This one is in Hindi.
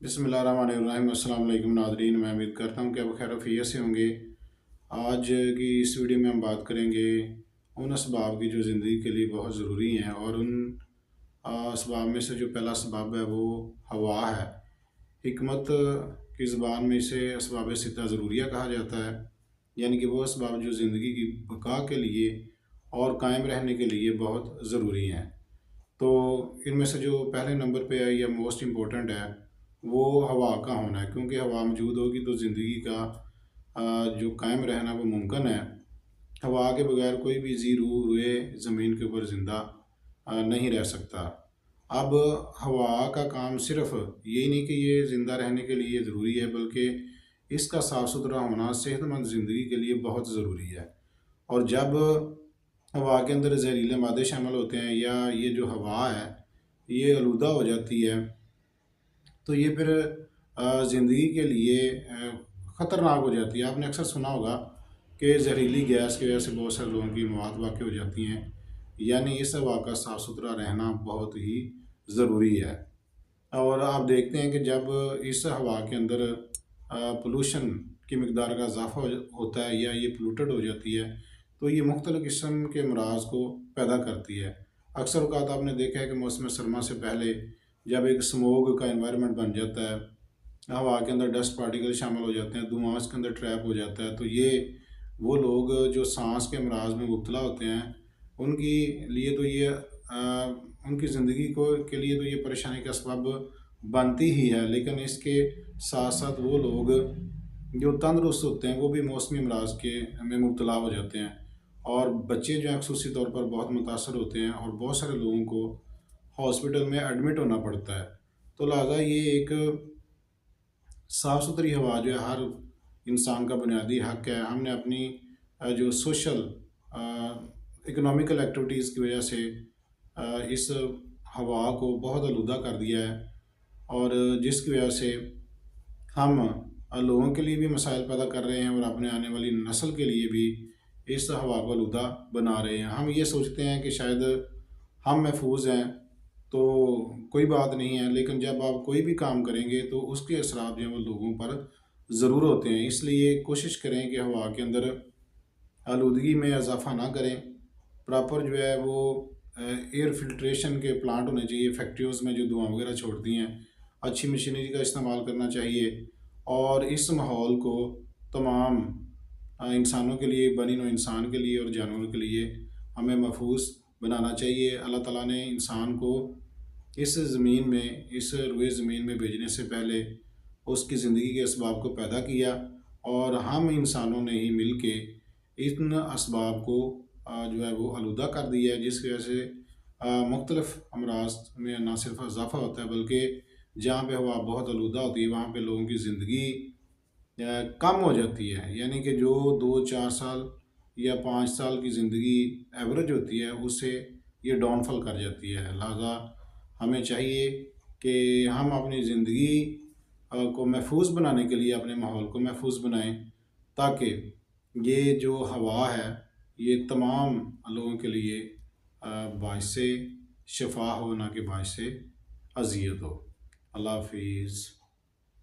बिस्मिल्लाहिर्रहमानिर्रहीम। अस्सलाम वालेकुम नाज़रीन, मैं उम्मीद करता हूँ कि आप खैर खैरियत से होंगे। आज की इस वीडियो में हम बात करेंगे उन असबाब की जो ज़िंदगी के लिए बहुत ज़रूरी हैं, और उन असबाब में से जो पहला असबाब है वो हवा है। हिकमत की ज़बान में इसे असबाब सित्ता ज़रूरिया कहा जाता है, यानी कि वो असबाब जो ज़िंदगी की बका के लिए और कायम रहने के लिए बहुत ज़रूरी हैं। तो इनमें से जो पहले नंबर पे है या मोस्ट इम्पोर्टेंट है वो हवा का होना है, क्योंकि हवा मौजूद होगी तो ज़िंदगी का जो कायम रहना वो मुमकिन है। हवा के बगैर कोई भी जी रूह रुए ज़मीन के ऊपर ज़िंदा नहीं रह सकता। अब हवा का काम सिर्फ यही नहीं कि ये ज़िंदा रहने के लिए ज़रूरी है, बल्कि इसका साफ़ सुथरा होना सेहतमंद ज़िंदगी के लिए बहुत ज़रूरी है। और जब हवा के अंदर जहरीले मादे शामिल होते हैं या ये जो हवा है ये आलूदा हो जाती है, तो ये फिर ज़िंदगी के लिए ख़तरनाक हो जाती है। आपने अक्सर सुना होगा कि जहरीली गैस की वजह से बहुत सारे लोगों की मौत वाक़ई हो जाती हैं, यानी इस हवा का साफ़ सुथरा रहना बहुत ही ज़रूरी है। और आप देखते हैं कि जब इस हवा के अंदर पोल्यूशन की मकदार का इजाफ़ा होता है या ये पोल्यूटेड हो जाती है, तो ये मुख्तलिफ़ किस्म के अमराज़ को पैदा करती है। अक्सर औक़ात आपने देखा है कि मौसम सरमा से पहले जब एक स्मोग का एनवायरनमेंट बन जाता है, हवा के अंदर डस्ट पार्टिकल शामिल हो जाते हैं, धुआँ उसके अंदर ट्रैप हो जाता है, तो ये वो लोग जो सांस के अमराज में मुब्तला होते हैं उनकी लिए तो ये उनकी ज़िंदगी को के लिए तो ये परेशानी का सबब बनती ही है। लेकिन इसके साथ साथ वो लोग जो तंदरुस्त होते हैं वो भी मौसमी अमराज के में मुब्तला हो जाते हैं, और बच्चे जो हैं ख़ुसूसी तौर पर बहुत मुतासर होते हैं, और बहुत सारे लोगों को हॉस्पिटल में एडमिट होना पड़ता है। तो लिहाजा ये एक साफ़ सुथरी हवा जो है हर इंसान का बुनियादी हक़ है। हमने अपनी जो सोशल इकोनॉमिकल एक्टिविटीज़ की वजह से इस हवा को बहुत आलूदा कर दिया है, और जिसकी वजह से हम लोगों के लिए भी मसाइल पैदा कर रहे हैं और अपने आने वाली नस्ल के लिए भी इस हवा को आलूदा बना रहे हैं। हम ये सोचते हैं कि शायद हम महफूज हैं तो कोई बात नहीं है, लेकिन जब आप कोई भी काम करेंगे तो उसके असरात जो हैं वो लोगों पर ज़रूर होते हैं। इसलिए कोशिश करें कि हवा के अंदर आलूदगी में इजाफ़ा ना करें। प्रॉपर जो है वो एयर फ़िल्ट्रेशन के प्लांट होने चाहिए फैक्ट्रियोज़ में जो धुआँ वगैरह छोड़ती हैं। अच्छी मशीनरी का इस्तेमाल करना चाहिए, और इस माहौल को तमाम इंसानों के लिए, बनी नौ इंसान के लिए और जानवरों के लिए हमें महफूज बनाना चाहिए। अल्लाह ताला ने इंसान को इस ज़मीन में, इस रुए ज़मीन में भेजने से पहले उसकी ज़िंदगी के असबाब को पैदा किया, और हम इंसानों ने ही मिल के इन असबाब को जो है वो आलूदा कर दिया है, जिसकी वजह से मुख्तलिफ़ अमराज में ना सिर्फ इजाफ़ा होता है, बल्कि जहाँ पे हवा बहुत आलूदा होती है वहाँ पे लोगों की ज़िंदगी कम हो जाती है। यानी कि जो 2-4 साल या 5 साल की ज़िंदगी एवरेज होती है उससे ये डाउनफॉल कर जाती है। लिहाजा हमें चाहिए कि हम अपनी ज़िंदगी को महफूज बनाने के लिए अपने माहौल को महफूज बनाएं, ताकि ये जो हवा है ये तमाम लोगों के लिए बाइसे शफ़ा हो, ना कि बाइसे अज़ियत हो। अल्लाह हाफ़िज़।